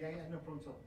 Yeah, no problem at all.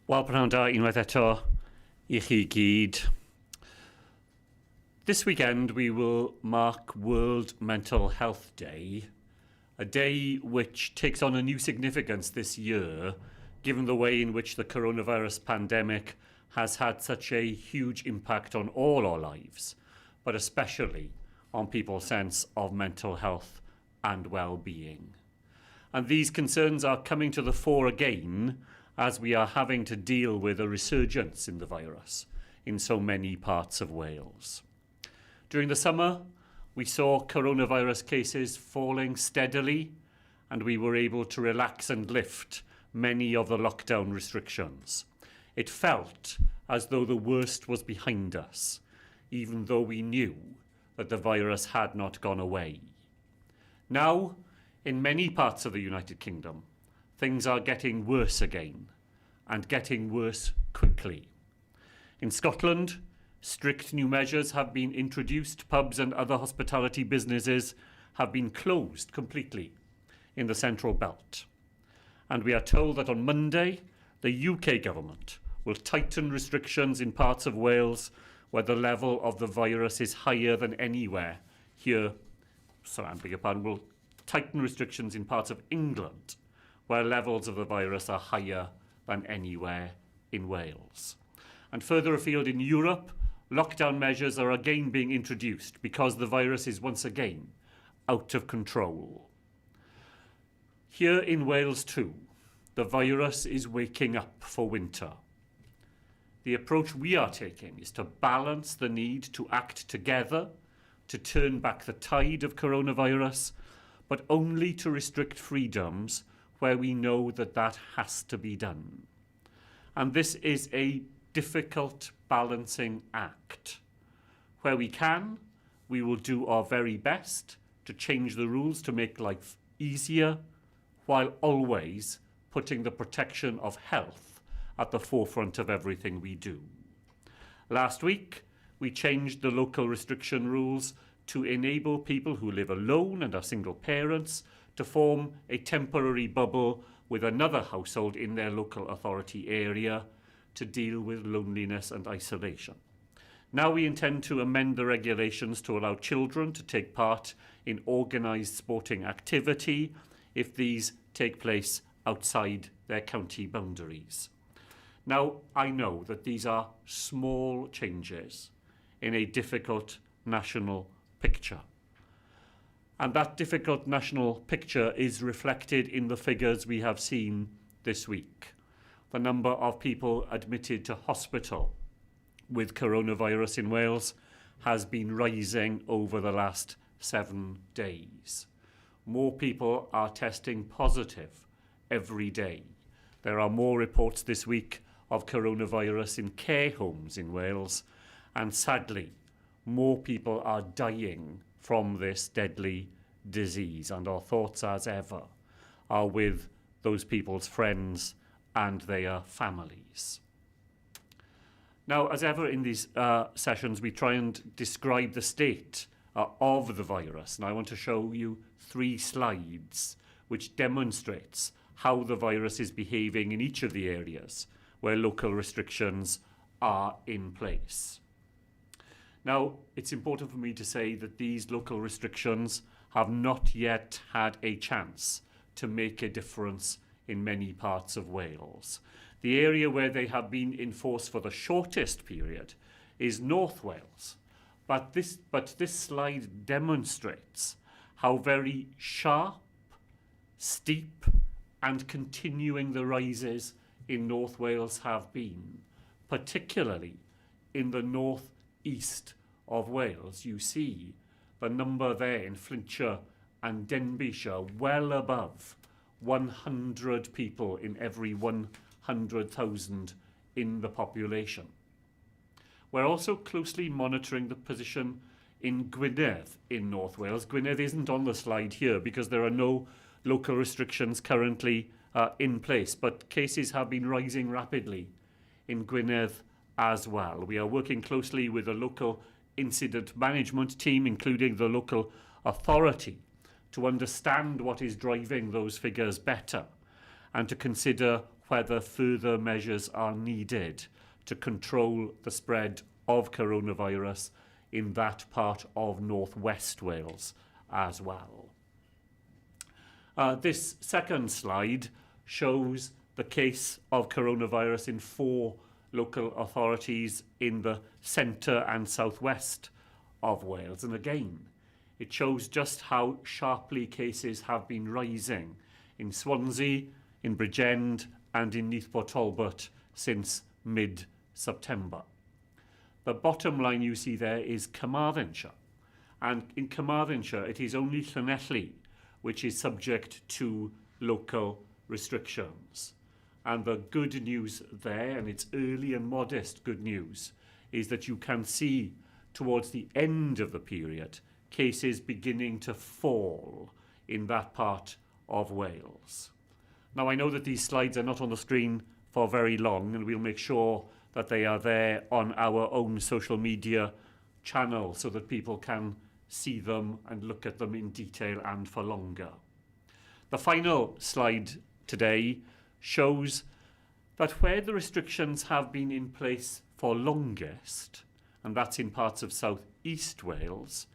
Wel, pnawn da unwaith eto I chi gyd. This weekend we will mark World Mental Health Day, a day which takes on a new significance this year, given the way in which the coronavirus pandemic has had such a huge impact on all our lives, but especially on people's sense of mental health and well-being. And these concerns are coming to the fore again as we are having to deal with a resurgence in the virus in so many parts of Wales. During the summer, we saw coronavirus cases falling steadily, and we were able to relax and lift many of the lockdown restrictions. It felt as though the worst was behind us, even though we knew that the virus had not gone away. Now, in many parts of the United Kingdom, things are getting worse again, and getting worse quickly. In Scotland, strict new measures have been introduced. Pubs and other hospitality businesses have been closed completely in the Central Belt. And we are told that on Monday, the UK government will tighten restrictions in parts of Wales where the level of the virus is higher than anywhere here. Will tighten restrictions in parts of England where levels of the virus are higher than anywhere in Wales. And further afield in Europe, lockdown measures are again being introduced because the virus is once again out of control. Here in Wales too, the virus is waking up for winter. The approach we are taking is to balance the need to act together to turn back the tide of coronavirus, but only to restrict freedoms where we know that that has to be done. And this is a difficult balancing act. Where we can, we will do our very best to change the rules to make life easier, while always putting the protection of health at the forefront of everything we do. Last week, we changed the local restriction rules to enable people who live alone and are single parents to form a temporary bubble with another household in their local authority area to deal with loneliness and isolation. Now we intend to amend the regulations to allow children to take part in organised sporting activity if these take place outside their county boundaries. Now, I know that these are small changes in a difficult national picture. And that difficult national picture is reflected in the figures we have seen this week. The number of people admitted to hospital with coronavirus in Wales has been rising over the last 7 days. More people are testing positive every day. There are more reports this week of coronavirus in care homes in Wales, and sadly, more people are dying from this deadly disease, and our thoughts, as ever, are with those people's friends and their families. Now, as ever in these sessions, we try and describe the state of the virus, and I want to show you 3 slides which demonstrates how the virus is behaving in each of the areas where local restrictions are in place. Now, it's important for me to say that these local restrictions have not yet had a chance to make a difference in many parts of Wales. The area where they have been in force for the shortest period is North Wales. But this slide demonstrates how very sharp, steep, and continuing the rises in North Wales have been, particularly in the north-east of Wales. You see the number there in Flintshire and Denbighshire well above 100 people in every 100,000 in the population. We're also closely monitoring the position in Gwynedd in North Wales. Gwynedd isn't on the slide here because there are no local restrictions currently in place, but cases have been rising rapidly in Gwynedd as well. We are working closely with the local incident management team, including the local authority, to understand what is driving those figures better and to consider whether further measures are needed to control the spread of coronavirus in that part of northwest Wales as well. This second slide shows the case of coronavirus in 4 local authorities in the centre and southwest of Wales. And again, it shows just how sharply cases have been rising in Swansea, in Bridgend, and in Neathport Talbot since mid-September. The bottom line you see there is Carmarthenshire. And in Carmarthenshire, it is only Llanelli which is subject to local restrictions. And the good news there, and it's early and modest good news, is that you can see towards the end of the period cases beginning to fall in that part of Wales. Now, I know that these slides are not on the screen for very long, and we'll make sure that they are there on our own social media channel so that people can see them and look at them in detail and for longer. The final slide today shows that where the restrictions have been in place for longest, and that's in parts of south-east Wales,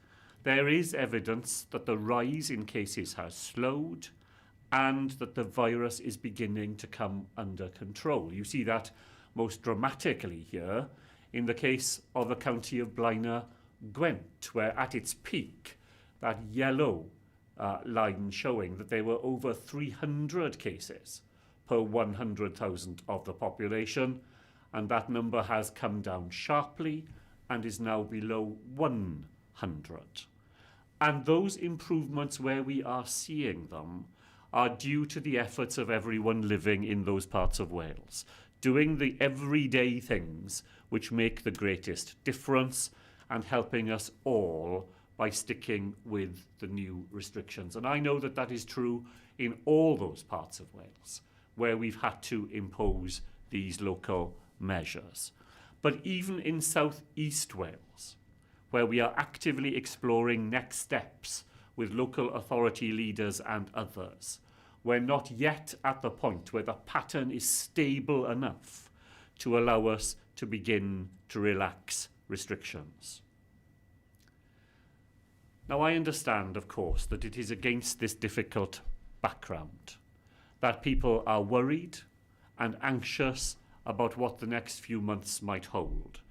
there is evidence that the rise in cases has slowed and that the virus is beginning to come under control. You see that most dramatically here in the case of the county of Blaenau Gwent, where at its peak, that yellow line showing that there were over 300 cases per 100,000 of the population, and that number has come down sharply and is now below 100. And those improvements, where we are seeing them, are due to the efforts of everyone living in those parts of Wales, doing the everyday things which make the greatest difference and helping us all by sticking with the new restrictions. And I know that that is true in all those parts of Wales where we've had to impose these local measures. But even in South East Wales, where we are actively exploring next steps with local authority leaders and others, we're not yet at the point where the pattern is stable enough to allow us to begin to relax restrictions. Now, I understand, of course, that it is against this difficult background that people are worried and anxious about what the next few months might hold.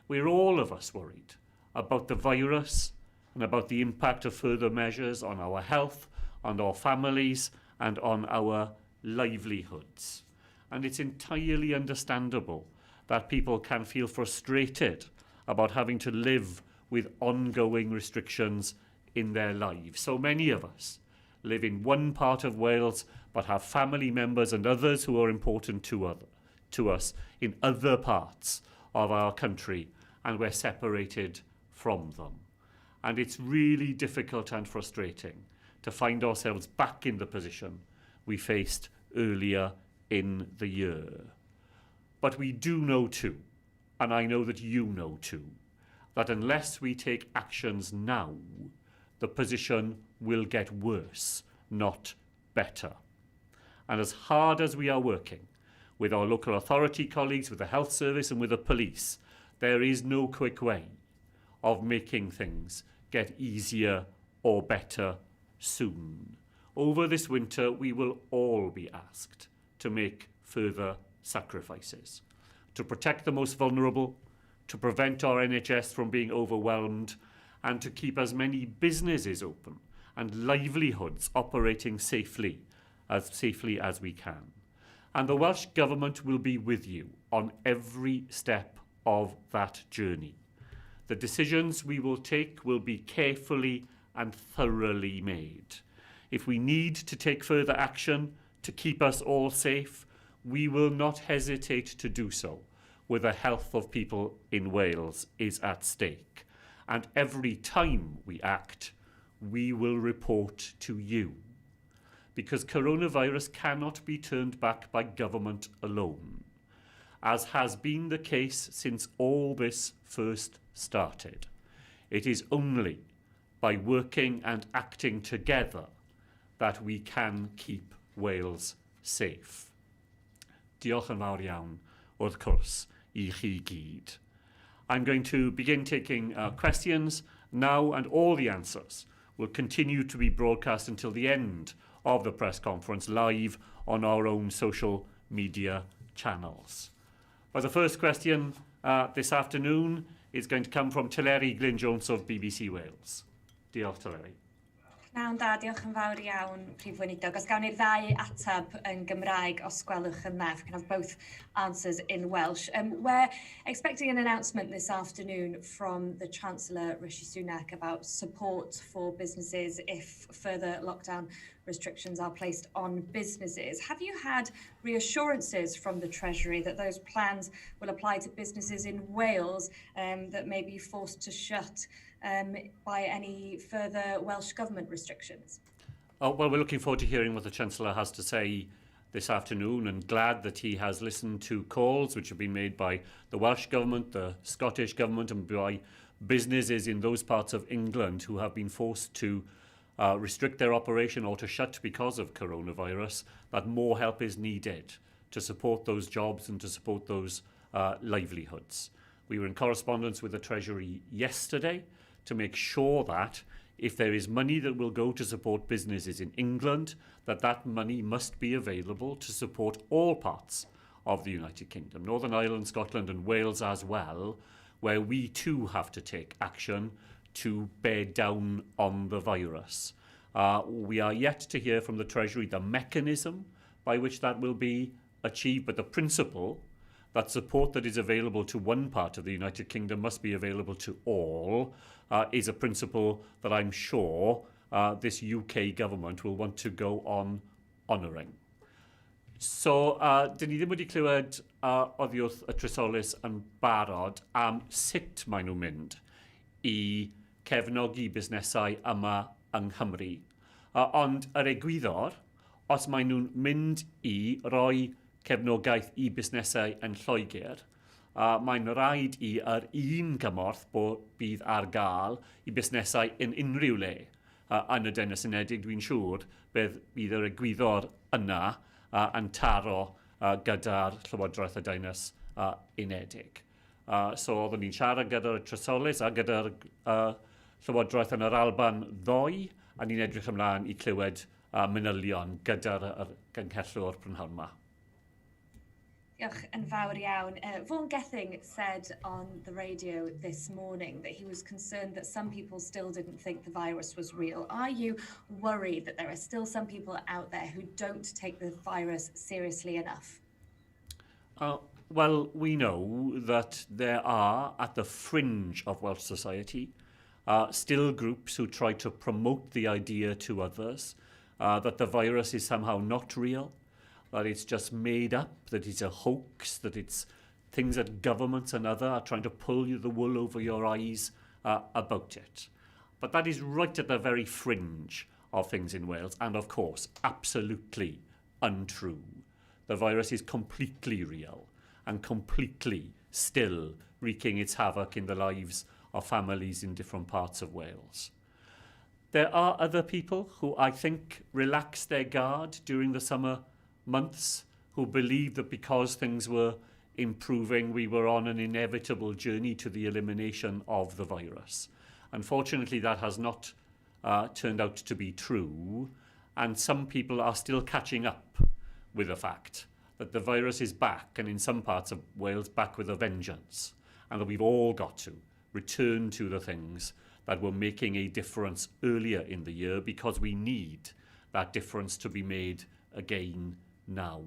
We're all of us worried about the virus and about the impact of further measures on our health, on our families, and on our livelihoods. And it's entirely understandable that people can feel frustrated about having to live with ongoing restrictions in their lives. So many of us live in one part of Wales but have family members and others who are important to us in other parts of our country, and we're separated from them. And it's really difficult and frustrating to find ourselves back in the position we faced earlier in the year. But we do know too, and I know that you know too, that unless we take actions now, the position will get worse, not better. And as hard as we are working with our local authority colleagues, with the health service and with the police, there is no quick way of making things get easier or better soon. Over this winter, we will all be asked to make further sacrifices to protect the most vulnerable, to prevent our NHS from being overwhelmed, and to keep as many businesses open and livelihoods operating safely as we can. And the Welsh Government will be with you on every step of that journey. The decisions we will take will be carefully and thoroughly made. If we need to take further action to keep us all safe, we will not hesitate to do so, where the health of people in Wales is at stake. And every time we act, we will report to you. Because coronavirus cannot be turned back by government alone, as has been the case since all this first started. It is only by working and acting together that we can keep Wales safe. Diolch yn fawr iawn, wrth cwrs, I chi gyd. I'm going to begin taking questions now, and all the answers will continue to be broadcast until the end of the press conference live on our own social media channels. But the first question this afternoon is going to come from Teleri Glyn-Jones of BBC Wales. Diolch, Teleri. Nawn da, diolch yn fawr iawn, Prif Weinidog. Os gawn ni'r ddau atab yn Gymraeg, os gwelwch yn dda. Can have both answers in Welsh. We're expecting an announcement this afternoon from the Chancellor, Rishi Sunak, about support for businesses if further lockdown restrictions are placed on businesses. Have you had reassurances from the Treasury that those plans will apply to businesses in Wales that may be forced to shut by any further Welsh Government restrictions? Well, we're looking forward to hearing what the Chancellor has to say this afternoon, and glad that he has listened to calls which have been made by the Welsh Government, the Scottish Government, and by businesses in those parts of England who have been forced to restrict their operation or to shut because of coronavirus, that more help is needed to support those jobs and to support those livelihoods. We were in correspondence with the Treasury yesterday to make sure that if there is money that will go to support businesses in England, that money must be available to support all parts of the United Kingdom, Northern Ireland, Scotland and Wales as well, where we too have to take action to bear down on the virus. We are yet to hear from the Treasury the mechanism by which that will be achieved, but the principle that support that is available to one part of the United Kingdom must be available to all is a principle that I'm sure this UK government will want to go on honouring. So, dyn ni ddim wedi clywed oddi wrth y Trysolis yn barod am sut maen nhw'n mynd i cefnogi busnesau yma yng Nghymru. Ond yr egwyddor, os maen nhw'n mynd i roi cefnogaeth i busnesau yn Lloegr, mae'n rhaid i yr un gymorth bydd ar gael i busnesau yn unrhyw le yn y Deyrnas Unedig. Dwi'n siŵr bydd yr egwyddor yna yn taro gyda'r Llywodraeth y Deyrnas Unedig. So oeddwn ni'n siarad gyda'r Trysolis a gyda'r Llywodraeth yn yr Alban ddoe, a ni'n edrych ymlaen i clywed manylion gyda'r gynghellwr prynhawn yma. Diolch yn fawr iawn. Vaughan Gething said on the radio this morning that he was concerned that some people still didn't think the virus was real. Are you worried that there are still some people out there who don't take the virus seriously enough? Well, we know that there are, at the fringe of Welsh society, still groups who try to promote the idea to others that the virus is somehow not real, that it's just made up, that it's a hoax, that it's things that governments and others are trying to pull you the wool over your eyes about it. But that is right at the very fringe of things in Wales, and of course, absolutely untrue. The virus is completely real and completely still wreaking its havoc in the lives of families in different parts of Wales. There are other people who I think relaxed their guard during the summer months, who believed that because things were improving, we were on an inevitable journey to the elimination of the virus. Unfortunately, that has not turned out to be true, and some people are still catching up with the fact that the virus is back, and in some parts of Wales, back with a vengeance, and that we've all got to return to the things that were making a difference earlier in the year, because we need that difference to be made again now.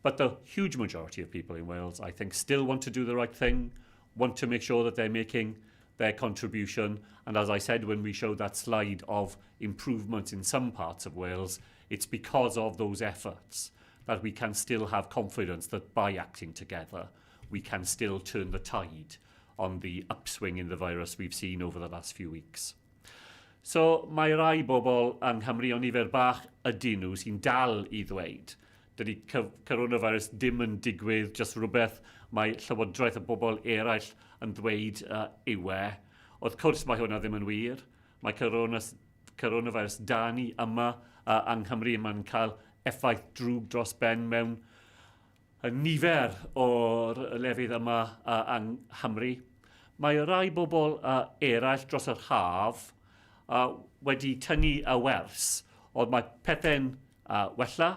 But the huge majority of people in Wales, I think, still want to do the right thing, want to make sure that they're making their contribution. And as I said when we showed that slide of improvements in some parts of Wales, it's because of those efforts that we can still have confidence that by acting together, we can still turn the tide on the upswing in the virus we've seen over the last few weeks. So mae rai bobl yng Nghymru o nifer bach ydyn nhw sy'n dal I ddweud dydy coronavirus dim yn digwydd, just rhywbeth mae llywodraeth y bobl eraill yn ddweud yw e. Wrth cwrs mae hwnna ddim yn wir. Mae coronavirus da ni yma yng Nghymru mae'n cael effaith drwg dros ben mewn nifer o'r lefydd yma yng Nghymru. Mae rai bobl eraill dros yr haf wedi tynnu y wers oedd mae pethau'n wella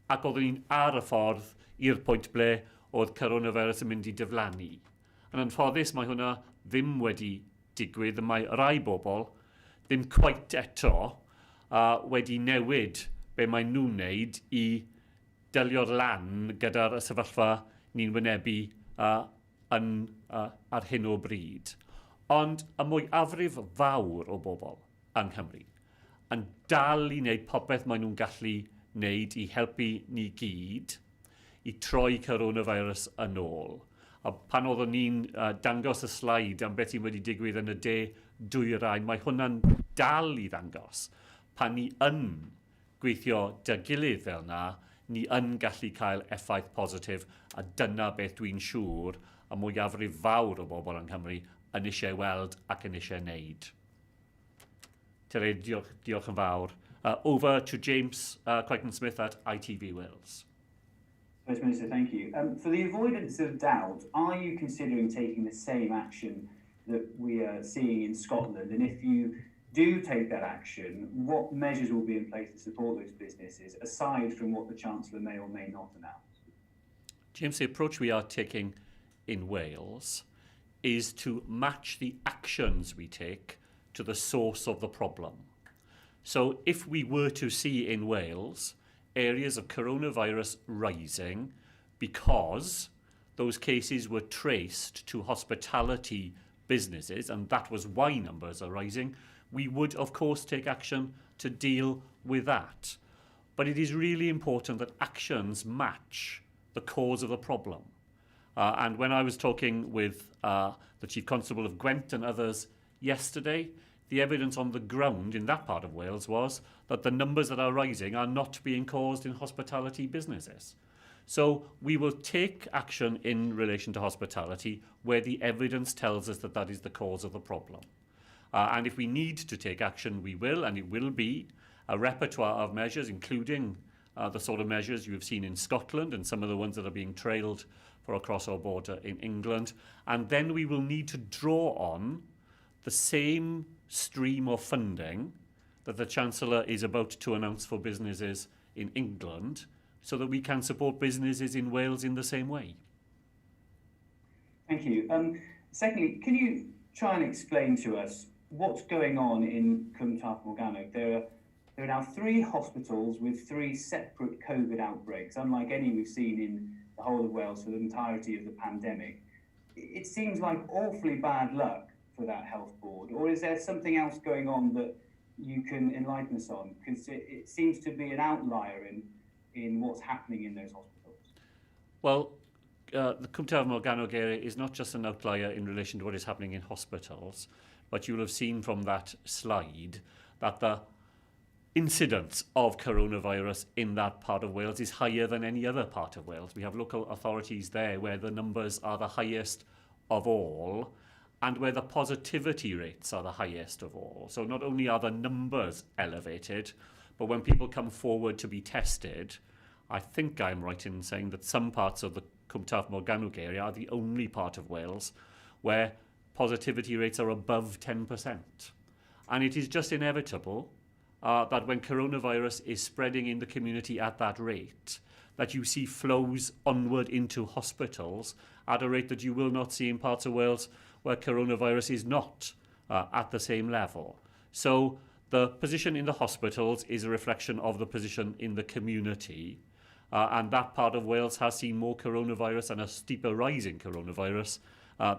ac oeddwn ni'n ar y ffordd i'r pwynt ble oedd coronavirus yn mynd I diflannu. Yn anffodus mae hwnna ddim wedi digwydd, mae rai bobl ddim cweit eto wedi newid be maen nhw'n wneud I delio'r lan gyda'r sefyllfa ni'n wynebu ar hyn o bryd. Ond y mwyafrif fawr o bobl yng Nghymru yn dal I wneud popeth maen nhw'n gallu wneud I helpu ni gyd I troi coronavirus yn ôl. A pan oeddwn ni'n dangos y slaid am beth sy'n wedi digwydd yn y de dwyrain, mae hwnna'n dal I ddangos. Pan ni yn gweithio dy gilydd fel na, ni yn gallu cael effaith positif, a dyna beth dwi'n siŵr y mwyafrif fawr o bobl yng Nghymru yn eisiau weld ac yn eisiau wneud. Terry, diolch yn fawr. Over to James Crichton-Smith at ITV Wales. First Minister, thank you. For the avoidance of doubt, are you considering taking the same action that we are seeing in Scotland? And if you do take that action, what measures will be in place to support those businesses, aside from what the Chancellor may or may not announce? James, the approach we are taking in Wales is to match the actions we take to the source of the problem. So if we were to see in Wales areas of coronavirus rising because those cases were traced to hospitality businesses, and that was why numbers are rising, we would of course take action to deal with that. But it is really important that actions match the cause of the problem. And when I was talking with the Chief Constable of Gwent and others yesterday, the evidence on the ground in that part of Wales was that the numbers that are rising are not being caused in hospitality businesses. So we will take action in relation to hospitality where the evidence tells us that that is the cause of the problem. And if we need to take action, we will, and it will be a repertoire of measures, including the sort of measures you have seen in Scotland and some of the ones that are being trailed for across our border in England. And then we will need to draw on the same stream of funding that the Chancellor is about to announce for businesses in England, so that we can support businesses in Wales in the same way. Thank you. Secondly, can you try and explain to us what's going on in Cwm Morgannwg? There are now 3 hospitals with 3 separate COVID outbreaks, unlike any we've seen in the whole of Wales for the entirety of the pandemic. It seems like awfully bad luck for that health board, or is there something else going on that you can enlighten us on? Because it seems to be an outlier in what's happening in those hospitals. Well, the Cwm Morgannwg area is not just an outlier in relation to what is happening in hospitals, but you'll have seen from that slide that the incidence of coronavirus in that part of Wales is higher than any other part of Wales. We have local authorities there where the numbers are the highest of all, and where the positivity rates are the highest of all. So not only are the numbers elevated, but when people come forward to be tested, I think I'm right in saying that some parts of the Cwm Morgannwg area are the only part of Wales where positivity rates are above 10%. And it is just inevitable that when coronavirus is spreading in the community at that rate, that you see flows onward into hospitals at a rate that you will not see in parts of Wales where coronavirus is not at the same level. So the position in the hospitals is a reflection of the position in the community. And that part of Wales has seen more coronavirus and a steeper rise in coronavirus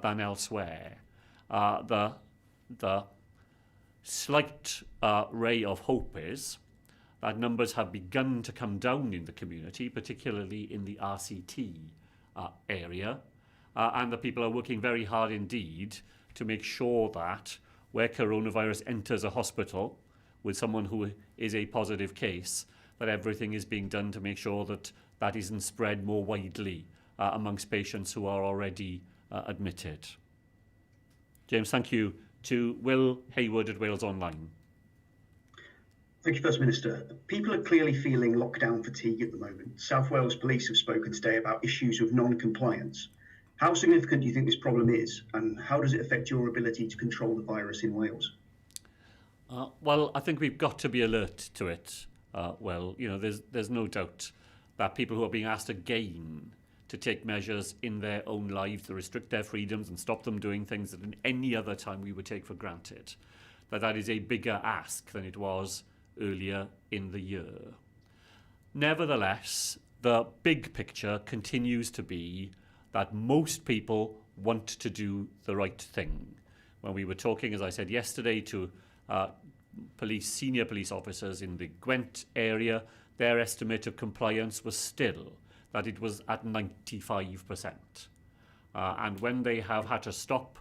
than elsewhere. The slight ray of hope is that numbers have begun to come down in the community, particularly in the RCT area, and the people are working very hard indeed to make sure that where coronavirus enters a hospital with someone who is a positive case, that everything is being done to make sure that that isn't spread more widely amongst patients who are already admitted. James, thank you. To Will Hayward at Wales Online. Thank you, First Minister. People are clearly feeling lockdown fatigue at the moment. South Wales Police have spoken today about issues of non-compliance. How significant do you think this problem is, and how does it affect your ability to control the virus in Wales? Well, I think we've got to be alert to it. Well, you know, there's no doubt that people who are being asked again to take measures in their own lives to restrict their freedoms and stop them doing things that in any other time we would take for granted, that is a bigger ask than it was earlier in the year. Nevertheless, the big picture continues to be that most people want to do the right thing. When we were talking, as I said yesterday, to senior police officers in the Gwent area, their estimate of compliance was still that it was at 95%. And when they have had to stop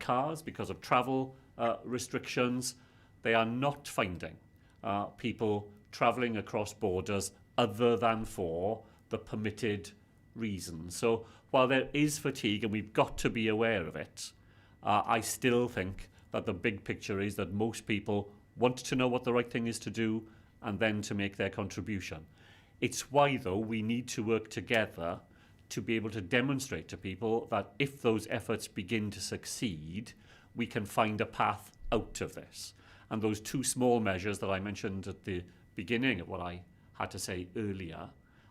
cars because of travel restrictions, they are not finding people travelling across borders other than for the permitted reasons. So while there is fatigue, and we've got to be aware of it, I still think that the big picture is that most people want to know what the right thing is to do and then to make their contribution. It's why, though, we need to work together to be able to demonstrate to people that if those efforts begin to succeed, we can find a path out of this. And those 2 small measures that I mentioned at the beginning of what I had to say earlier,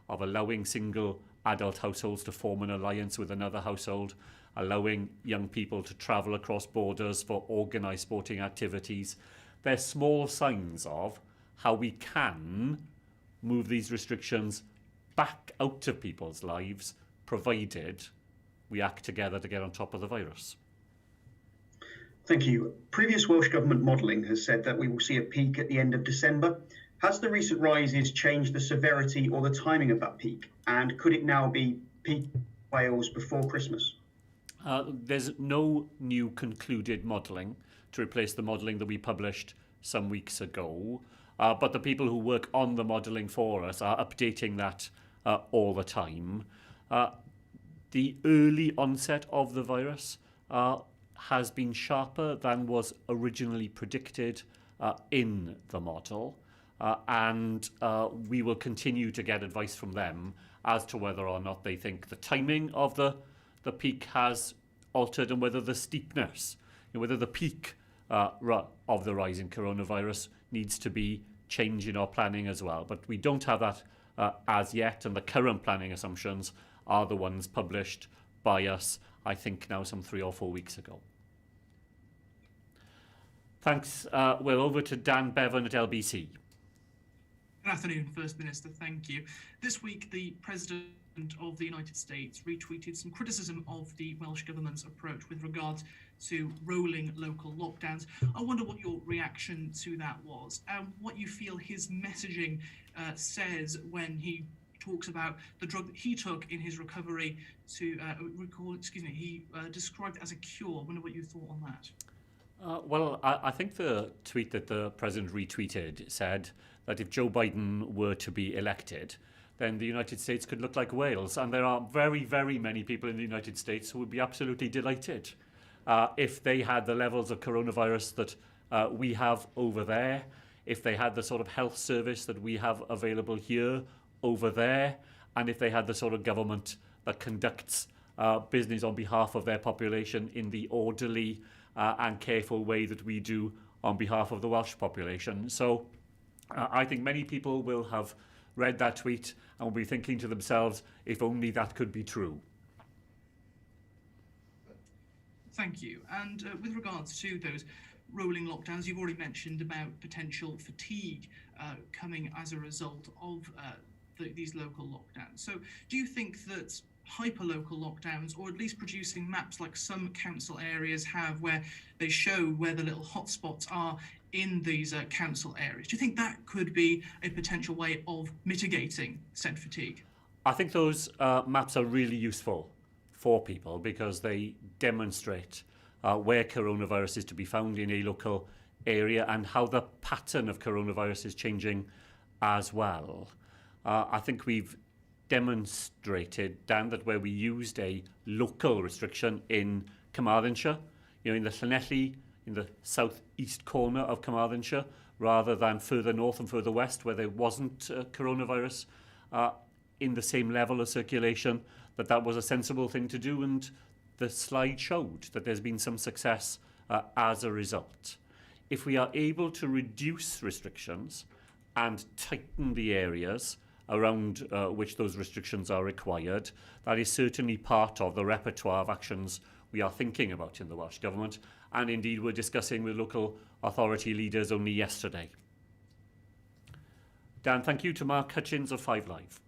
of allowing single adult households to form an alliance with another household, allowing young people to travel across borders for organised sporting activities, they're small signs of how we can move these restrictions back out of people's lives, provided we act together to get on top of the virus. Thank you. Previous Welsh Government modelling has said that we will see a peak at the end of December. Has the recent rises changed the severity or the timing of that peak? And could it now be peak Wales before Christmas? There's no new concluded modelling to replace the modelling that we published some weeks ago, but the people who work on the modelling for us are updating that all the time. The early onset of the virus has been sharper than was originally predicted in the model, and we will continue to get advice from them as to whether or not they think the timing of the peak has altered and whether the steepness, whether the peak of the rise in coronavirus needs to be changed in our planning as well. But we don't have that as yet, and the current planning assumptions are the ones published by us, I think now some 3 or 4 weeks ago. Thanks. We're over to Dan Bevan at LBC. Good afternoon, First Minister. Thank you. This week, the President of the United States retweeted some criticism of the Welsh Government's approach with regards to rolling local lockdowns. I wonder what your reaction to that was, and what you feel his messaging says when he talks about the drug that he took in his recovery to he described it as a cure. I wonder what you thought on that. Well, I think the tweet that the President retweeted said that if Joe Biden were to be elected, then the United States could look like Wales. And there are very, very many people in the United States who would be absolutely delighted if they had the levels of coronavirus that we have over there, if they had the sort of health service that we have available here over there, and if they had the sort of government that conducts business on behalf of their population in the orderly and careful way that we do on behalf of the Welsh population. So I think many people will have read that tweet and will be thinking to themselves, if only that could be true. Thank you. And with regards to those rolling lockdowns, you've already mentioned about potential fatigue coming as a result of these local lockdowns. So do you think that hyper-local lockdowns, or at least producing maps like some council areas have where they show where the little hotspots are in these council areas, do you think that could be a potential way of mitigating said fatigue? I think those maps are really useful for people because they demonstrate where coronavirus is to be found in a local area and how the pattern of coronavirus is changing as well. I think we've demonstrated, Dan, that where we used a local restriction in Carmarthenshire, in the Llanelli, in the southeast corner of Carmarthenshire, rather than further north and further west where there wasn't coronavirus in the same level of circulation, that was a sensible thing to do, and the slide showed that there's been some success as a result. If we are able to reduce restrictions and tighten the areas around which those restrictions are required, that is certainly part of the repertoire of actions we are thinking about in the Welsh Government, and indeed we're discussing with local authority leaders only yesterday. Dan, thank you. To Mark Hutchins of 5 Live.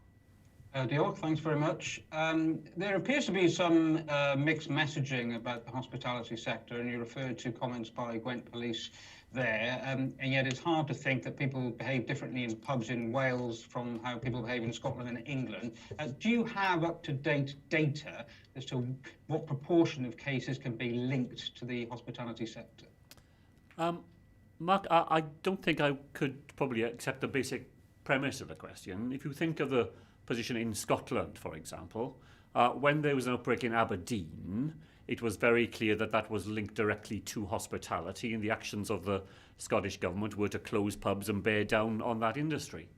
Diolch, thanks very much. There appears to be some mixed messaging about the hospitality sector, and you referred to comments by Gwent Police there, and yet it's hard to think that people behave differently in pubs in Wales from how people behave in Scotland and England. Do you have up-to-date data as to what proportion of cases can be linked to the hospitality sector? Mark, I don't think I could probably accept the basic premise of the question. If you think of the position in Scotland, for example, when there was an outbreak in Aberdeen, it was very clear that that was linked directly to hospitality, and the actions of the Scottish Government were to close pubs and bear down on that industry.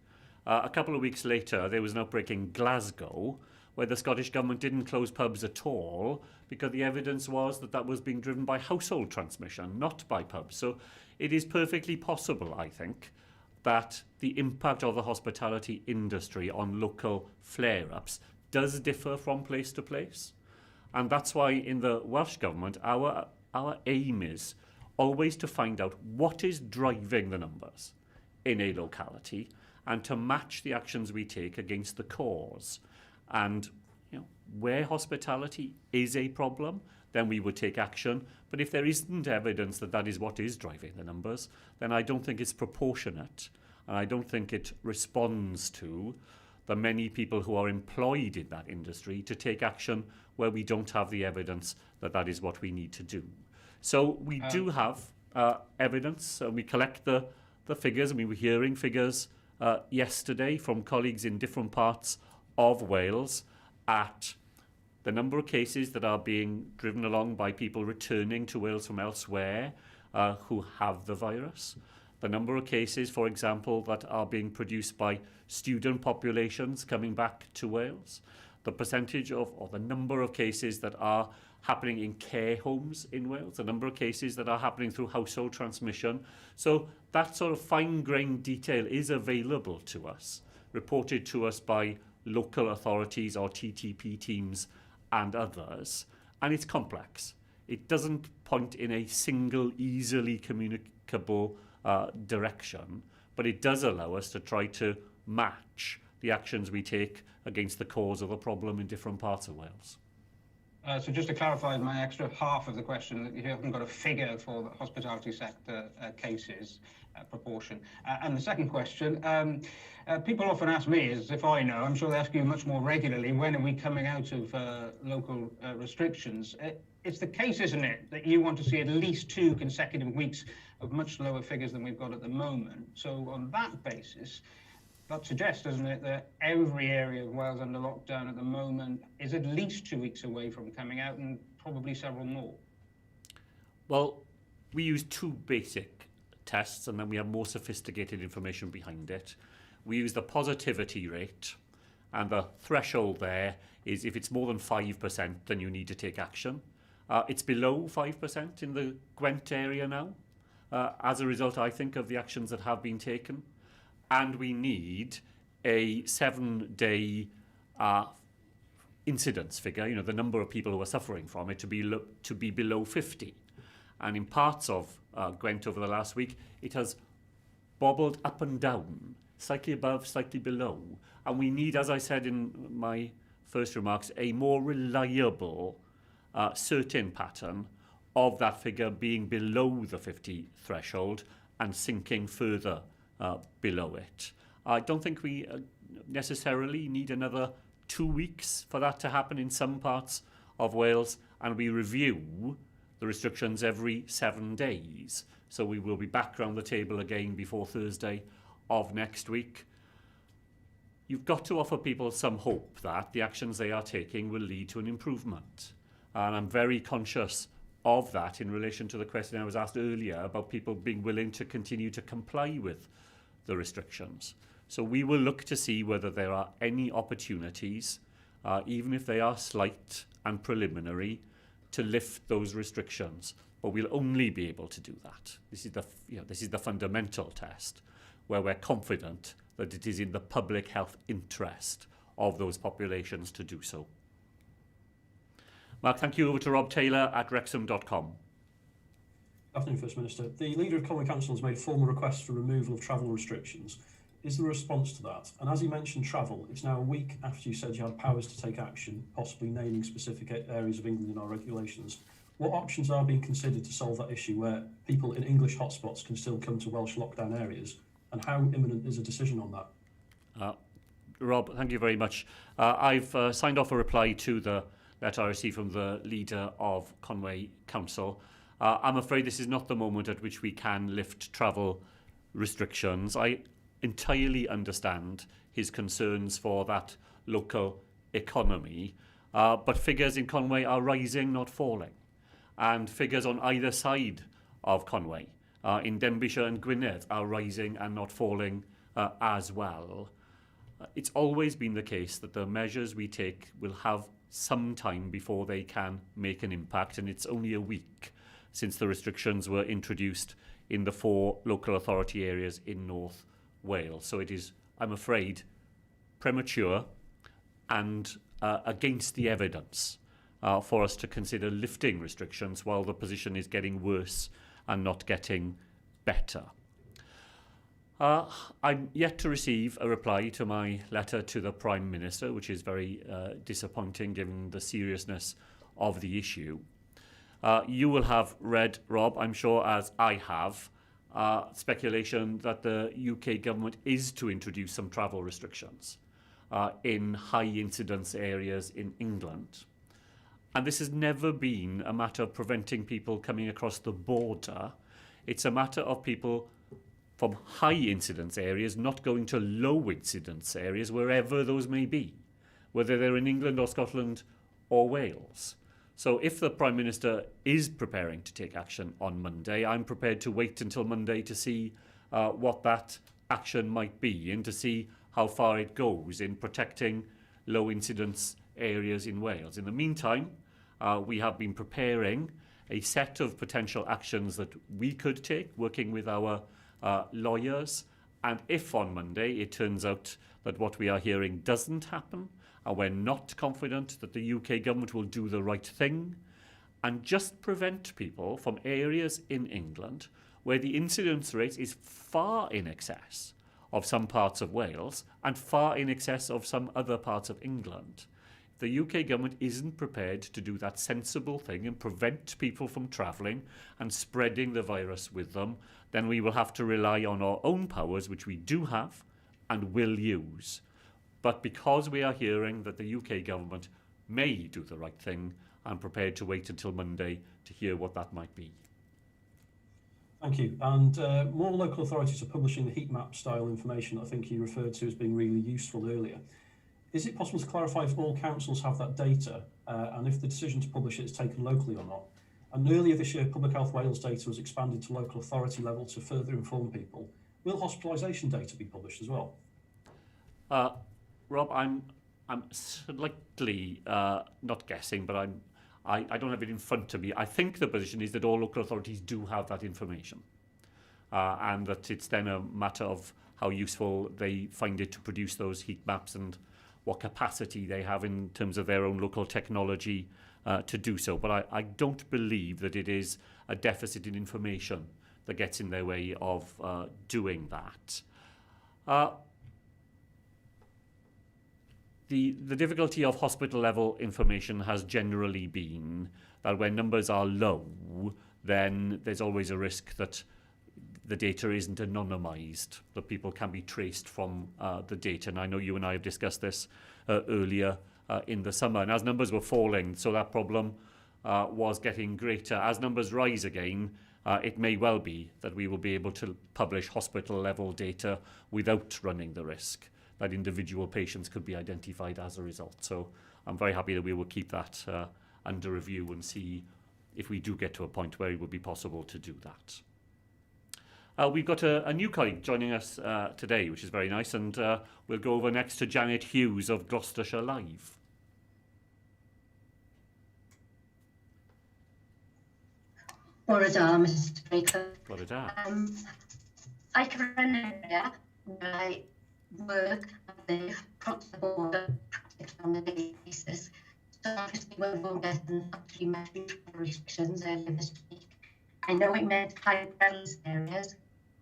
A couple of weeks later, there was an outbreak in Glasgow, where the Scottish Government didn't close pubs at all, because the evidence was that that was being driven by household transmission, not by pubs. So it is perfectly possible, I think, that the impact of the hospitality industry on local flare-ups does differ from place to place. And that's why in the Welsh Government, our aim is always to find out what is driving the numbers in a locality and to match the actions we take against the cause. And where hospitality is a problem, then we would take action. But if there isn't evidence that that is what is driving the numbers, then I don't think it's proportionate And I don't think it responds to the many people who are employed in that industry to take action where we don't have the evidence that that is what we need to do. So we do have evidence, and we collect the figures. I mean, we're hearing figures yesterday from colleagues in different parts of Wales at the number of cases that are being driven along by people returning to Wales from elsewhere who have the virus. The number of cases, for example, that are being produced by student populations coming back to Wales. The percentage of, or the number of cases that are happening in care homes in Wales, the number of cases that are happening through household transmission. So that sort of fine-grained detail is available to us, reported to us by local authorities or TTP teams and others, and it's complex. It doesn't point in a single, easily communicable direction, but it does allow us to try to match the actions we take against the cause of the problem in different parts of Wales. So just to clarify my extra half of the question, that you haven't got a figure for the hospitality sector cases proportion. And the second question, people often ask me, as if I know, I'm sure they ask you much more regularly, when are we coming out of local restrictions? It's the case, isn't it, that you want to see at least 2 consecutive weeks of much lower figures than we've got at the moment. So on that basis, that suggests, doesn't it, that every area of Wales under lockdown at the moment is at least 2 weeks away from coming out, and probably several more? Well, we use 2 basic tests, and then we have more sophisticated information behind it. We use the positivity rate, and the threshold there is if it's more than 5%, then you need to take action. It's below 5% in the Gwent area now, as a result, I think, of the actions that have been taken. And we need a 7-day incidence figure, you know, the number of people who are suffering from it, to be below 50. And in parts of Gwent over the last week, it has bobbled up and down, slightly above, slightly below. And we need, as I said in my first remarks, a more reliable, certain pattern of that figure being below the 50 threshold and sinking further below it. I don't think we necessarily need another 2 weeks for that to happen in some parts of Wales, and we review the restrictions every 7 days. So we will be back round the table again before Thursday of next week. You've got to offer people some hope that the actions they are taking will lead to an improvement. And I'm very conscious of that in relation to the question I was asked earlier about people being willing to continue to comply with the restrictions. So we will look to see whether there are any opportunities, even if they are slight and preliminary, to lift those restrictions. But we'll only be able to do that. This is the fundamental test, where we're confident that it is in the public health interest of those populations to do so. Mark, thank you. Over to Rob Taylor at wrexham.com. Good afternoon, First Minister. The Leader of Conwy Council has made a formal request for removal of travel restrictions. Is there a response to that? And as you mentioned travel, it's now a week after you said you had powers to take action, possibly naming specific areas of England in our regulations. What options are being considered to solve that issue where people in English hotspots can still come to Welsh lockdown areas? And how imminent is a decision on that? Rob, thank you very much. I've signed off a reply to the letter I received from the Leader of Conwy Council. I'm afraid this is not the moment at which we can lift travel restrictions. I entirely understand his concerns for that local economy, but figures in Conwy are rising, not falling. And figures on either side of Conwy, in Denbighshire and Gwynedd, are rising and not falling as well. It's always been the case that the measures we take will have some time before they can make an impact, and it's only a week since the restrictions were introduced in the 4 local authority areas in North Wales. So it is, I'm afraid, premature and against the evidence for us to consider lifting restrictions while the position is getting worse and not getting better. I'm yet to receive a reply to my letter to the Prime Minister, which is very disappointing given the seriousness of the issue. You will have read, Rob, I'm sure, as I have, speculation that the UK government is to introduce some travel restrictions in high incidence areas in England. And this has never been a matter of preventing people coming across the border. It's a matter of people from high incidence areas not going to low incidence areas, wherever those may be, whether they're in England or Scotland or Wales. So if the Prime Minister is preparing to take action on Monday, I'm prepared to wait until Monday to see what that action might be and to see how far it goes in protecting low incidence areas in Wales. In the meantime, we have been preparing a set of potential actions that we could take, working with our lawyers. And if on Monday it turns out that what we are hearing doesn't happen, and we're not confident that the UK government will do the right thing and just prevent people from areas in England where the incidence rate is far in excess of some parts of Wales and far in excess of some other parts of England. If the UK government isn't prepared to do that sensible thing and prevent people from travelling and spreading the virus with them, then we will have to rely on our own powers, which we do have and will use. But because we are hearing that the UK government may do the right thing, I'm prepared to wait until Monday to hear what that might be. Thank you. And more local authorities are publishing the heat map style information that I think you referred to as being really useful earlier. Is it possible to clarify if all councils have that data and if the decision to publish it is taken locally or not? And earlier this year, Public Health Wales data was expanded to local authority level to further inform people. Will hospitalisation data be published as well? Rob, I'm slightly not guessing, but I don't have it in front of me. I think the position is that all local authorities do have that information, and that it's then a matter of how useful they find it to produce those heat maps and what capacity they have in terms of their own local technology to do so. But I don't believe that it is a deficit in information that gets in their way of doing that. The difficulty of hospital level information has generally been that when numbers are low, then there's always a risk that the data isn't anonymised, that people can be traced from the data. And I know you and I have discussed this earlier in the summer. And as numbers were falling, so that problem was getting greater. As numbers rise again, it may well be that we will be able to publish hospital level data without running the risk that individual patients could be identified as a result. So I'm very happy that we will keep that under review and see if we do get to a point where it would be possible to do that. We've got a new colleague joining us today, which is very nice, and we'll go over next to Janet Hughes of Gloucestershire Live. Bore da, Mr. Speaker. Bore da. I cover an area where I work and live across the border practically on a daily basis. So obviously we won't get actually met with travel restrictions earlier this week. I know it meant high prevalence areas.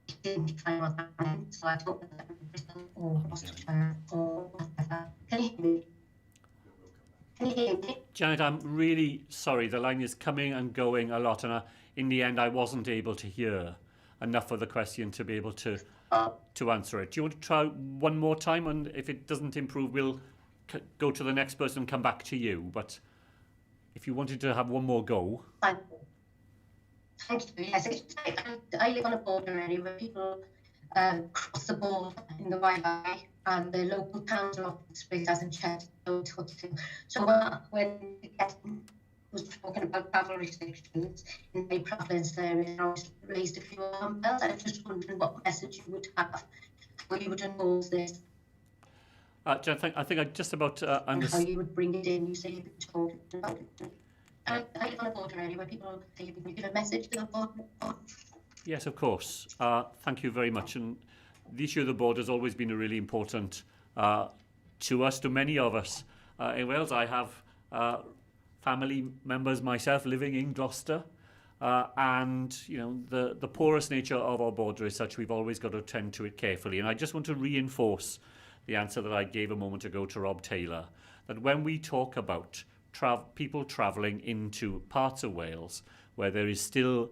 It didn't define what that meant, so I thought that would be Bristol or Gloucestershire or whatever. Can you hear me? Can you hear me? Janet, I'm really sorry. The line is coming and going a lot, and in the end I wasn't able to hear enough of the question to be able to answer it. Do you want to try one more time? And if it doesn't improve, we'll go to the next person and come back to you. But if you wanted to have one more go. Thank you. Yes, I live on a border area where people cross the border in the Wi-Fi and the local council office hasn't checked those sorts of things. So when the guest was talking about travel restrictions in the prevalence area, I was raised a few alarm bells. I was just wondering what message you would have, how you would enforce this. Jen, I think I just about understand. How you would bring it in. You say you've been talking about it. I live on a border area where people say you can give a message to the border. Yes, of course. Thank you very much. And the issue of the border has always been a really important to us, to many of us. In Wales, I have family members myself living in Gloucester, and the porous nature of our border is such we've always got to tend to it carefully. And I just want to reinforce the answer that I gave a moment ago to Rob Taylor, that when we talk about people travelling into parts of Wales where there is still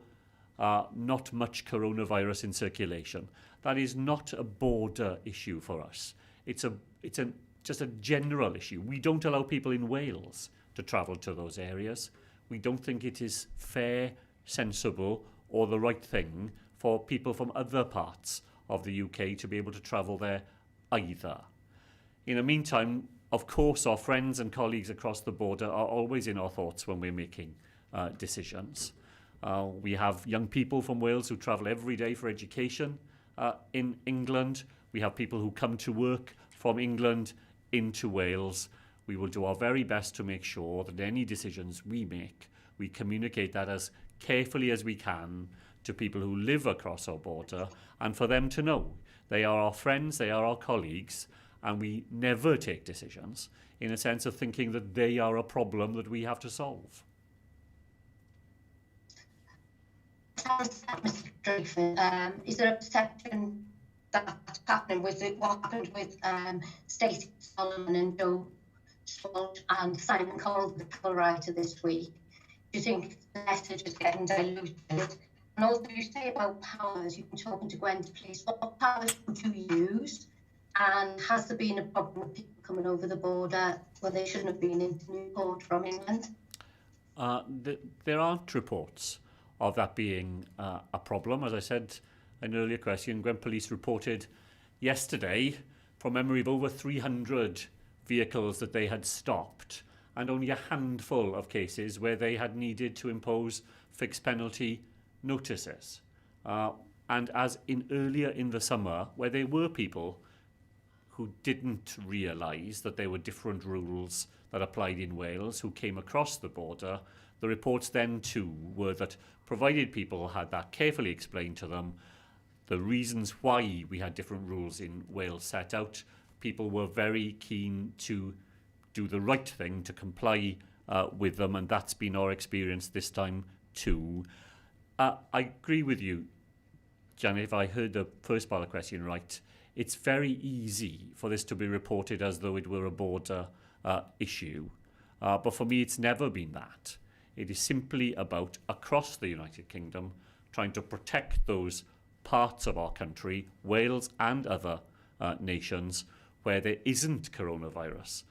not much coronavirus in circulation. That is not a border issue for us. It's just a general issue. We don't allow people in Wales to travel to those areas. We don't think it is fair, sensible, or the right thing for people from other parts of the UK to be able to travel there either. In the meantime, of course, our friends and colleagues across the border are always in our thoughts when we're making decisions. We have young people from Wales who travel every day for education in England. We have people who come to work from England into Wales. We will do our very best to make sure that any decisions we make, we communicate that as carefully as we can to people who live across our border, and for them to know they are our friends, they are our colleagues, and we never take decisions in a sense of thinking that they are a problem that we have to solve. Mr. Dreyfus, is there a perception that's happening with what happened with Stacey Solomon and Joe Salt and Simon Cole, the cover writer this week? Do you think the message is getting diluted? And also, you say about powers, you've been talking to Gwen Police. What powers would you use? And has there been a problem with people coming over the border when they shouldn't have been into Newport from England? There aren't reports of that being a problem. As I said in an earlier question, Gwen Police reported yesterday, from memory, of over 300 vehicles that they had stopped, and only a handful of cases where they had needed to impose fixed penalty notices. And as in earlier in the summer, where there were people who didn't realise that there were different rules that applied in Wales, who came across the border, the reports then too were that, provided people had that carefully explained to them, the reasons why we had different rules in Wales set out, people were very keen to do the right thing, to comply with them, and that's been our experience this time too. I agree with you, Janet, if I heard the first part of the question right. It's very easy for this to be reported as though it were a border issue. But for me, it's never been that. It is simply about, across the United Kingdom, trying to protect those parts of our country, Wales and other nations, where there isn't coronavirus,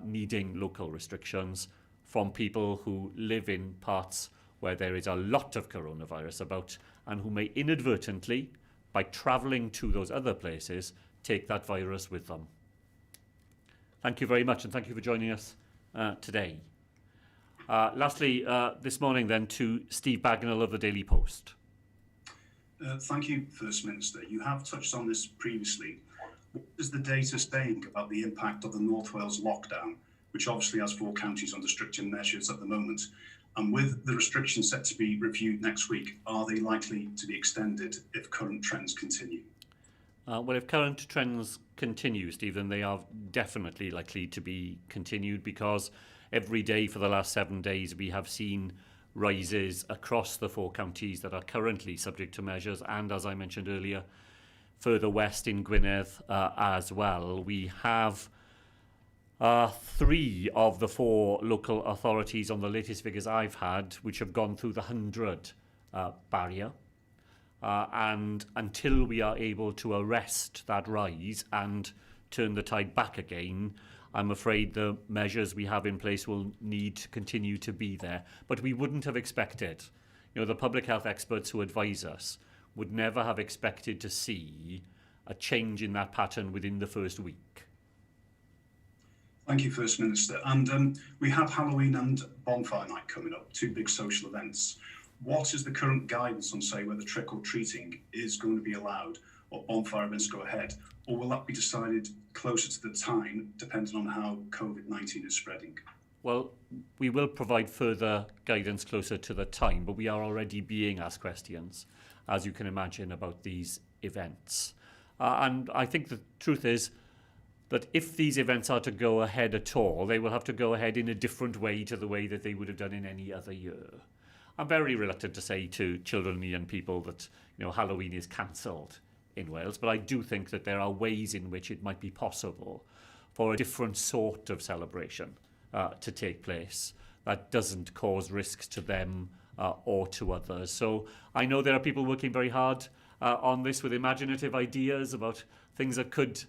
needing local restrictions, from people who live in parts where there is a lot of coronavirus about, and who may inadvertently, by travelling to those other places, take that virus with them. Thank you very much, and thank you for joining us today. Lastly, this morning then, to Steve Bagnall of the Daily Post. Thank you, First Minister. You have touched on this previously. What is the data saying about the impact of the North Wales lockdown, which obviously has 4 counties under stricter measures at the moment? And with the restrictions set to be reviewed next week, are they likely to be extended if current trends continue? Well, if current trends continue, Stephen, they are definitely likely to be continued, because every day for the last 7 days we have seen rises across the 4 counties that are currently subject to measures, and as I mentioned earlier, further west in Gwynedd as well. We have 3 of the 4 local authorities on the latest figures I've had which have gone through the 100 barrier. And until we are able to arrest that rise and turn the tide back again, I'm afraid the measures we have in place will need to continue to be there. But we wouldn't have expected, the public health experts who advise us would never have expected to see a change in that pattern within the first week. Thank you, First Minister. And we have Halloween and Bonfire Night coming up, 2 big social events. What is the current guidance on, say, whether trick-or-treating is going to be allowed or bonfire events go ahead? Or will that be decided closer to the time, depending on how COVID-19 is spreading? Well, we will provide further guidance closer to the time, but we are already being asked questions, as you can imagine, about these events. And I think the truth is that if these events are to go ahead at all, they will have to go ahead in a different way to the way that they would have done in any other year. I'm very reluctant to say to children and young people that Halloween is cancelled in Wales, but I do think that there are ways in which it might be possible for a different sort of celebration to take place that doesn't cause risks to them or to others. So I know there are people working very hard on this with imaginative ideas about things that could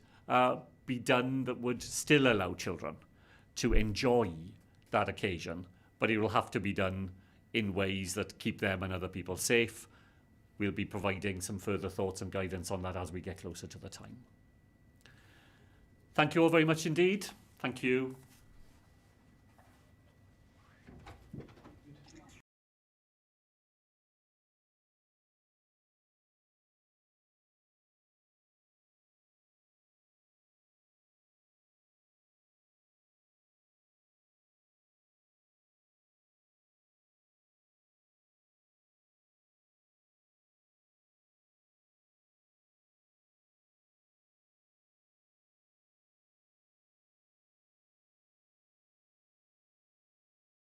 be done that would still allow children to enjoy that occasion, but it will have to be done in ways that keep them and other people safe. We'll be providing some further thoughts and guidance on that as we get closer to the time. Thank you all very much indeed. Thank you.